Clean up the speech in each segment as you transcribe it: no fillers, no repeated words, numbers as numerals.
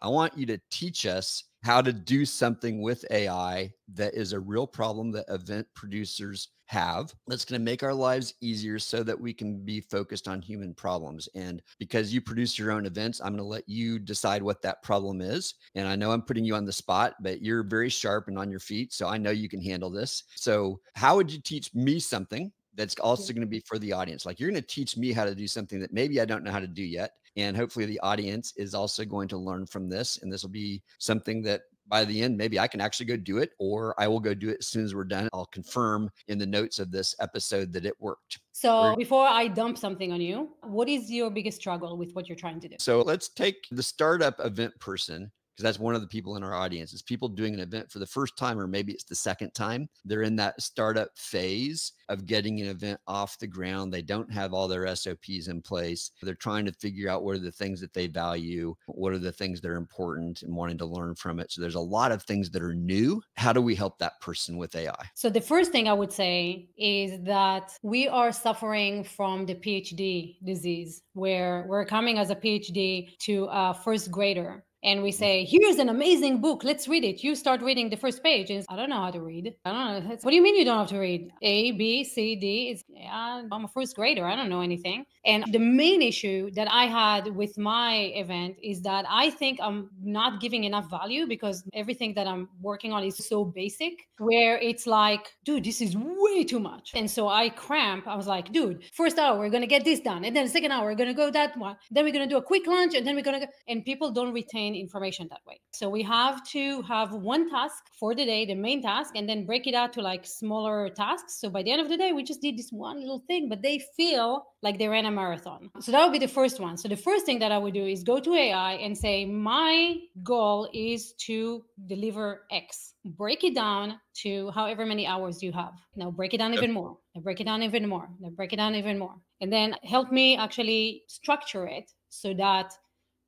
I want you to teach us how to do something with AI that is a real problem that event producers have. That's going to make our lives easier so that we can be focused on human problems. And because you produce your own events, I'm going to let you decide what that problem is. And I know I'm putting you on the spot, but you're very sharp and on your feet. So I know you can handle this. So how would you teach me something that's also going to be for the audience? Like, you're going to teach me how to do something that maybe I don't know how to do yet. And hopefully the audience is also going to learn from this. And this will be something that by the end, maybe I can actually go do it, or I will go do it as soon as we're done. I'll confirm in the notes of this episode that it worked. So before I dump something on you, what is your biggest struggle with what you're trying to do? So let's take the startup event person, because that's one of the people in our audience. Is people doing an event for the first time, or maybe it's the second time. They're in that startup phase of getting an event off the ground. They don't have all their SOPs in place. They're trying to figure out what are the things that they value, what are the things that are important, and wanting to learn from it. So there's a lot of things that are new. How do we help that person with AI? So the first thing I would say is that we are suffering from the PhD disease, where we're coming as a PhD to a first grader. And we say, here's an amazing book. Let's read it. You start reading the first page. And I don't know how to read. I don't know. What do you mean you don't have to read? A, B, C, D. I'm a first grader. I don't know anything. And the main issue that I had with my event is that I think I'm not giving enough value, because everything that I'm working on is so basic, where it's like, dude, this is way too much. And so I cramp. I was like, dude, first hour, we're going to get this done. And then the second hour, we're going to go that one. Then we're going to do a quick lunch. And then we're going to go. And people don't retain information that way. So we have to have one task for the day, the main task, and then break it out to like smaller tasks. So by the end of the day, we just did this one little thing, but they feel like they ran a marathon. So that would be the first one. So the first thing that I would do is go to AI and say, my goal is to deliver X. Break it down to however many hours you have. Now break it down even more. Now break it down even more. Now break it down even more. And then help me actually structure it so that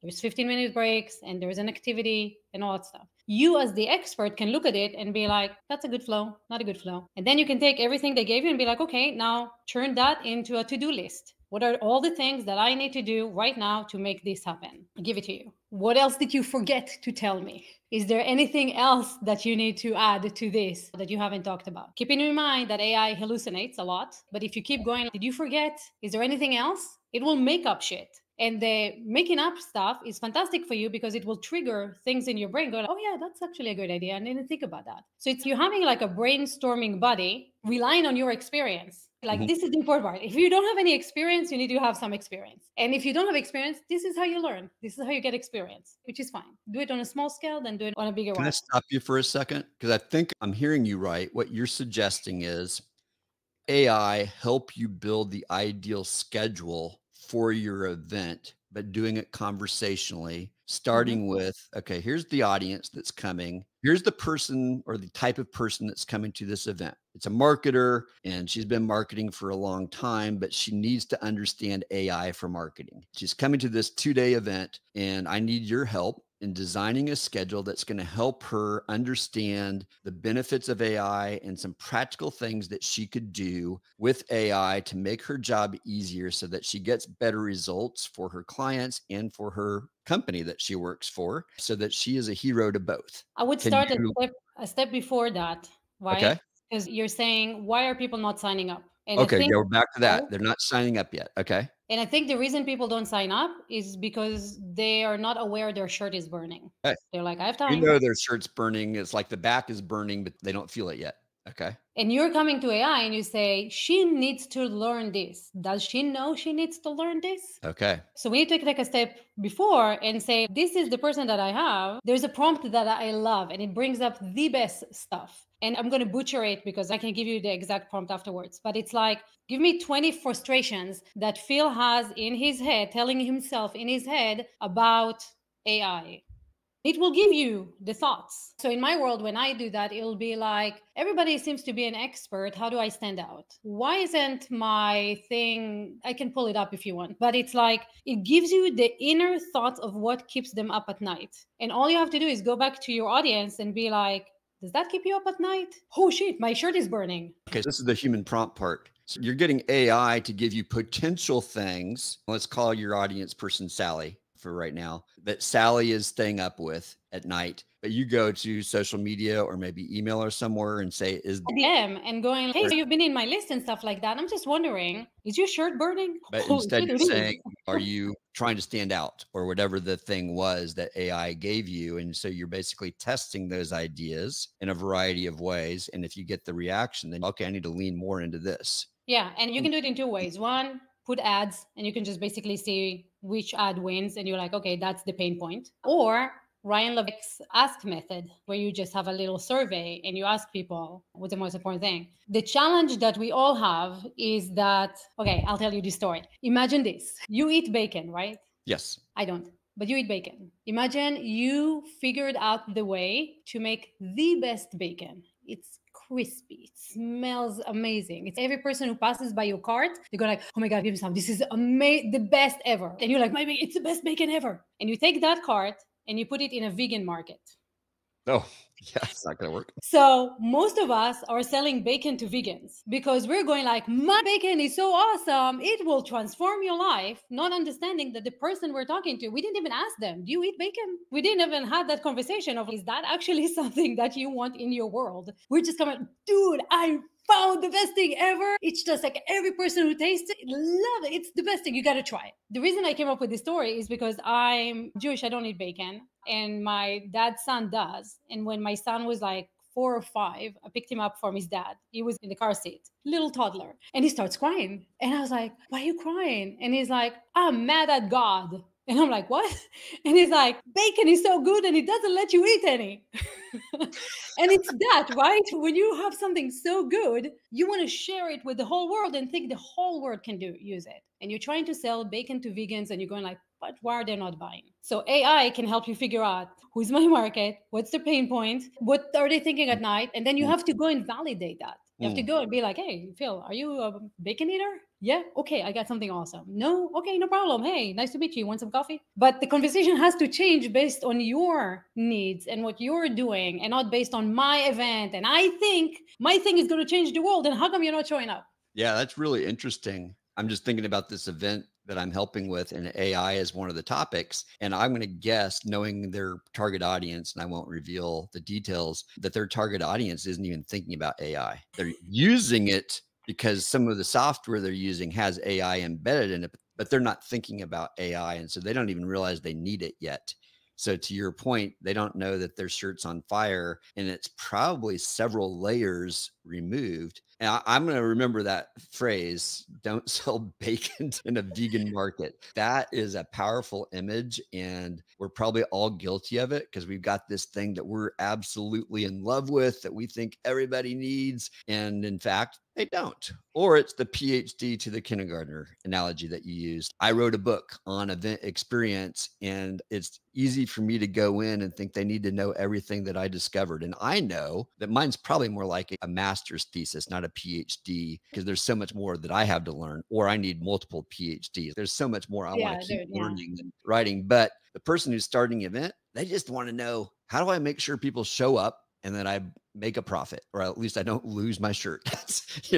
there's 15-minute breaks and there's an activity and all that stuff. You as the expert can look at it and be like, that's a good flow, not a good flow. And then you can take everything they gave you and be like, okay, now turn that into a to-do list. What are all the things that I need to do right now to make this happen? I'll give it to you. What else did you forget to tell me? Is there anything else that you need to add to this that you haven't talked about? Keeping in mind that AI hallucinates a lot, but if you keep going, did you forget? Is there anything else? It will make up shit. And the making up stuff is fantastic for you, because it will trigger things in your brain going, oh yeah, that's actually a good idea. I didn't think about that. So it's you having like a brainstorming buddy relying on your experience. Like this is the important part. If you don't have any experience, you need to have some experience. And if you don't have experience, this is how you learn. This is how you get experience, which is fine. Do it on a small scale, then do it on a bigger one. Can I stop you for a second? Because I think I'm hearing you right. What you're suggesting is AI help you build the ideal schedule for your event, but doing it conversationally, starting with, okay, here's the audience that's coming. Here's the person or the type of person that's coming to this event. It's a marketer, and she's been marketing for a long time, but she needs to understand AI for marketing. She's coming to this 2-day event, and I need your help in designing a schedule that's going to help her understand the benefits of AI and some practical things that she could do with AI to make her job easier, so that she gets better results for her clients and for her company that she works for, so that she is a hero to both. I would start a step before that, right? Okay. Because you're saying, why are people not signing up? And Okay, go back to that. They're not signing up yet. Okay. And I think the reason people don't sign up is because they are not aware their shirt is burning. Okay. They're like, I have time. You know their shirt's burning. It's like the back is burning, but they don't feel it yet. Okay. And you're coming to AI and you say, she needs to learn this. Does she know she needs to learn this? Okay. So we need to take a step before and say, this is the person that I have. There's a prompt that I love, and it brings up the best stuff. And I'm going to butcher it because I can give you the exact prompt afterwards. But it's like, give me 20 frustrations that Phil has in his head, telling himself in his head about AI. It will give you the thoughts. So in my world, when I do that, it'll be like, everybody seems to be an expert. How do I stand out? Why isn't my thing? I can pull it up if you want. But it's like, it gives you the inner thoughts of what keeps them up at night. And all you have to do is go back to your audience and be like, does that keep you up at night? Oh shit, my shirt is burning. Okay, this is the human prompt part. So you're getting AI to give you potential things. Let's call your audience person Sally, for right now that Sally is staying up with at night, but you go to social media or maybe email her somewhere and say, is DM and going, hey, so you've been in my list and stuff like that. I'm just wondering, is your shirt burning? but Holy instead shit, you're it is. saying, are you trying to stand out or whatever the thing was that AI gave you? And so you're basically testing those ideas in a variety of ways. And if you get the reaction, then okay, I need to lean more into this. Yeah, and you can do it in two ways. One, put ads, and you can just basically see which ad wins, and you're like, okay, that's the pain point. Or Ryan Levick's ask method, where you just have a little survey and you ask people what's the most important thing. The challenge that we all have is that, okay, I'll tell you this story. Imagine this. You eat bacon, right? Yes. I don't, but you eat bacon. Imagine you figured out the way to make the best bacon. It's crispy. It smells amazing. It's every person who passes by your cart, they go like, oh my God, give me some. This is the best ever. And you're like, maybe it's the best bacon ever. And you take that cart and you put it in a vegan market. Oh, yeah, it's not going to work. So most of us are selling bacon to vegans because we're going like, my bacon is so awesome. It will transform your life. Not understanding that the person we're talking to, we didn't even ask them, do you eat bacon? We didn't even have that conversation of, is that actually something that you want in your world? We're just coming, dude, I found the best thing ever. It's just like every person who tastes it, love it. It's the best thing. You got to try it. The reason I came up with this story is because I'm Jewish. I don't eat bacon. And my dad's son does. And when my son was like 4 or 5, I picked him up from his dad. He was in the car seat, little toddler. And he starts crying. And I was like, why are you crying? And he's like, I'm mad at God. And I'm like, what? And he's like, bacon is so good and it doesn't let you eat any. And it's that, right? When you have something so good, you want to share it with the whole world and think the whole world can use it. And you're trying to sell bacon to vegans and you're going like, but why are they not buying? So AI can help you figure out who's my market, what's the pain point, what are they thinking at night? And then you have to go and validate that. You have to go and be like, hey, Phil, are you a bacon eater? Yeah. Okay. I got something awesome. No. Okay. No problem. Hey, nice to meet you. Want some coffee? But the conversation has to change based on your needs and what you're doing and not based on my event. And I think my thing is going to change the world. And how come you're not showing up? Yeah, that's really interesting. I'm just thinking about this event that I'm helping with, and AI is one of the topics. And I'm going to guess, knowing their target audience, and I won't reveal the details, that their target audience isn't even thinking about AI. They're using it because some of the software they're using has AI embedded in it, but they're not thinking about AI. And so they don't even realize they need it yet. So to your point, they don't know that their shirt's on fire and it's probably several layers removed. And I'm going to remember that phrase, don't sell bacon in a vegan market. That is a powerful image. And we're probably all guilty of it because we've got this thing that we're absolutely in love with that we think everybody needs. And in fact, they don't. Or it's the PhD to the kindergartner analogy that you used. I wrote a book on event experience, and it's easy for me to go in and think they need to know everything that I discovered. And I know that mine's probably more like a master's thesis, not a PhD, because there's so much more that I have to learn, or I need multiple PhDs. There's so much more I want to keep learning and writing. But the person who's starting an event, they just want to know, how do I make sure people show up and then I make a profit, or at least I don't lose my shirt.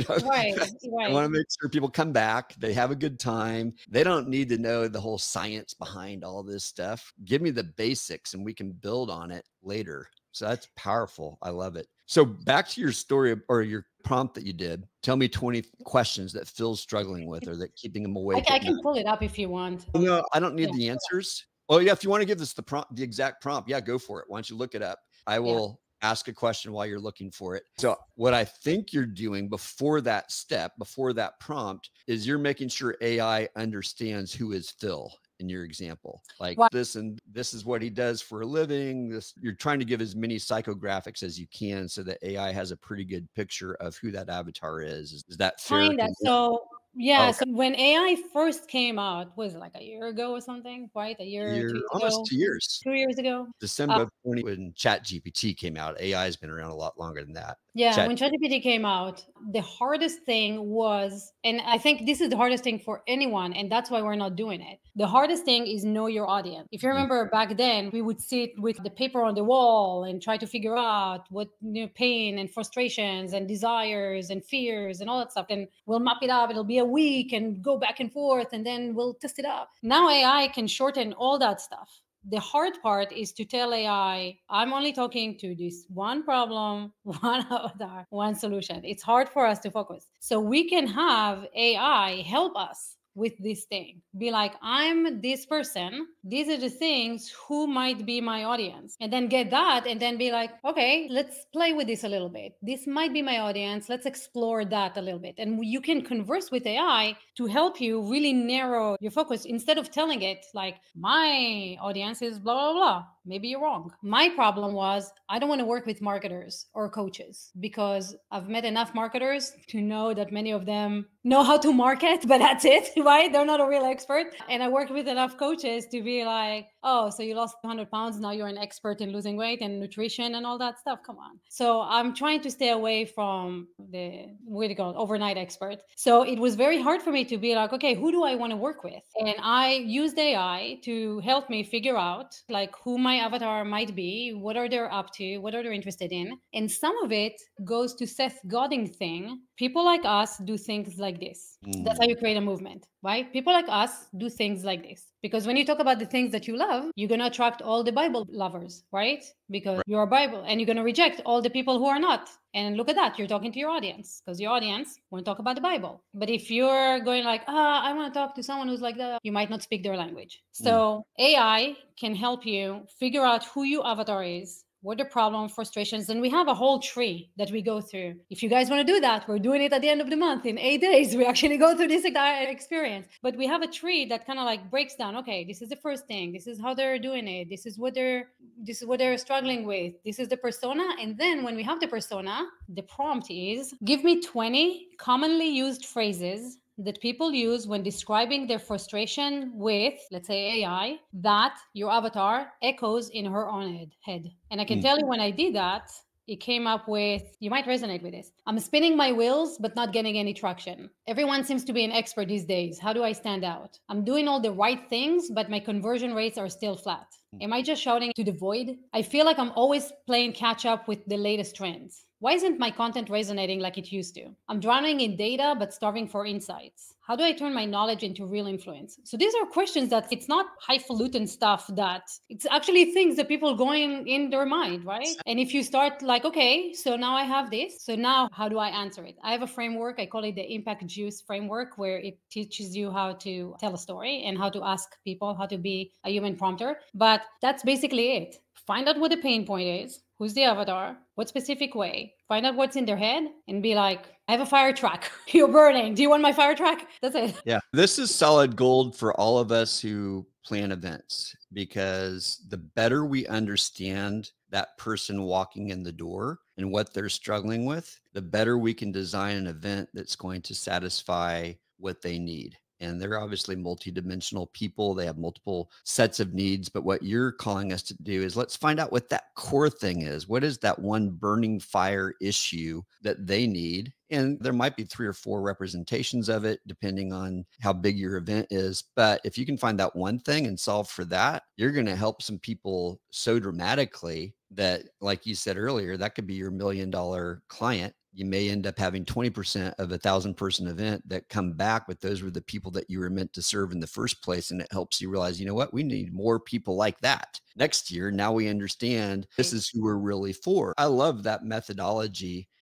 Right. I want to make sure people come back, they have a good time. They don't need to know the whole science behind all this stuff. Give me the basics and we can build on it later. So that's powerful. I love it. So back to your story or your prompt that you did. Tell me 20 questions that Phil's struggling with or that keeping him awake. I can pull it up if you want. No, I don't need the answers. Oh yeah, if you want to give us the exact prompt, yeah, go for it. Why don't you look it up? I will ask a question while you're looking for it. So what I think you're doing before that step, before that prompt, is you're making sure AI understands who is Phil in your example. Like this, and this is what he does for a living. This, you're trying to give as many psychographics as you can so that AI has a pretty good picture of who that avatar is. Is that fair? Kinda. So yeah, so when AI first came out, was it like a year ago or something, right? A year, 2 years almost ago? 2 years. 2 years ago? December of 20, when ChatGPT came out. AI has been around a lot longer than that. Yeah, when ChatGPT came out, the hardest thing was, and I think this is the hardest thing for anyone, and that's why we're not doing it. The hardest thing is know your audience. If you remember back then, we would sit with the paper on the wall and try to figure out what pain and frustrations and desires and fears and all that stuff. And we'll map it up. It'll be a week and go back and forth and then we'll test it out. Now AI can shorten all that stuff. The hard part is to tell AI, I'm only talking to this one problem, one avatar, one solution. It's hard for us to focus. So we can have AI help us with this thing. Be like, I'm this person. These are the things who might be my audience. And then get that and then be like, okay, let's play with this a little bit. This might be my audience. Let's explore that a little bit. And you can converse with AI to help you really narrow your focus instead of telling it like, my audience is blah, blah, blah. Maybe you're wrong. My problem was I don't want to work with marketers or coaches because I've met enough marketers to know that many of them know how to market, but that's it, right? They're not a real expert. And I worked with enough coaches to be like, oh, so you lost 100 pounds. Now you're an expert in losing weight and nutrition and all that stuff. Come on. So I'm trying to stay away from the, what do you call it, overnight expert. So it was very hard for me to be like, okay, who do I want to work with? And I used AI to help me figure out like who my avatar might be, what are they up to, what are they interested in. And some of it goes to Seth Godin thing. People like us do things like this. That's how you create a movement, right? People like us do things like this. Because when you talk about the things that you love, you're going to attract all the Bible lovers, right? Because you're a Bible, and you're going to reject all the people who are not. And look at that, you're talking to your audience because your audience want to talk about the Bible. But if you're going like, I want to talk to someone who's like that, you might not speak their language. So AI can help you figure out who your avatar is, what the problem, frustrations, and we have a whole tree that we go through. If you guys want to do that, we're doing it at the end of the month in 8 days. We actually go through this entire experience. But we have a tree that kind of like breaks down, okay, this is the first thing, this is how they're doing it, this is what they're struggling with, this is the persona. And then when we have the persona, the prompt is give me 20 commonly used phrases that people use when describing their frustration with, let's say, AI, that your avatar echoes in her own head. And I can tell you when I did that, it came up with, you might resonate with this. I'm spinning my wheels, but not getting any traction. Everyone seems to be an expert these days. How do I stand out? I'm doing all the right things, but my conversion rates are still flat. Am I just shouting to the void? I feel like I'm always playing catch up with the latest trends. Why isn't my content resonating like it used to? I'm drowning in data, but starving for insights. How do I turn my knowledge into real influence? So these are questions that it's not highfalutin stuff, that it's actually things that people going in their mind, right? And if you start like, okay, so now I have this. So now how do I answer it? I have a framework. I call it the Impact Juice framework, where it teaches you how to tell a story and how to ask people, how to be a human prompter. But that's basically it. Find out what the pain point is. Who's the avatar? What specific way? Find out what's in their head and be like, I have a fire truck. You're burning. Do you want my fire truck? That's it. Yeah. This is solid gold for all of us who plan events, because the better we understand that person walking in the door and what they're struggling with, the better we can design an event that's going to satisfy what they need. And they're obviously multidimensional people. They have multiple sets of needs. But what you're calling us to do is let's find out what that core thing is. What is that one burning fire issue that they need? And there might be 3 or 4 representations of it, depending on how big your event is. But if you can find that one thing and solve for that, you're going to help some people so dramatically that, like you said earlier, that could be your $1 million client. You may end up having 20% of a 1,000-person event that come back, but those were the people that you were meant to serve in the first place. And it helps you realize, you know what, we need more people like that next year. Now we understand this is who we're really for. I love that methodology.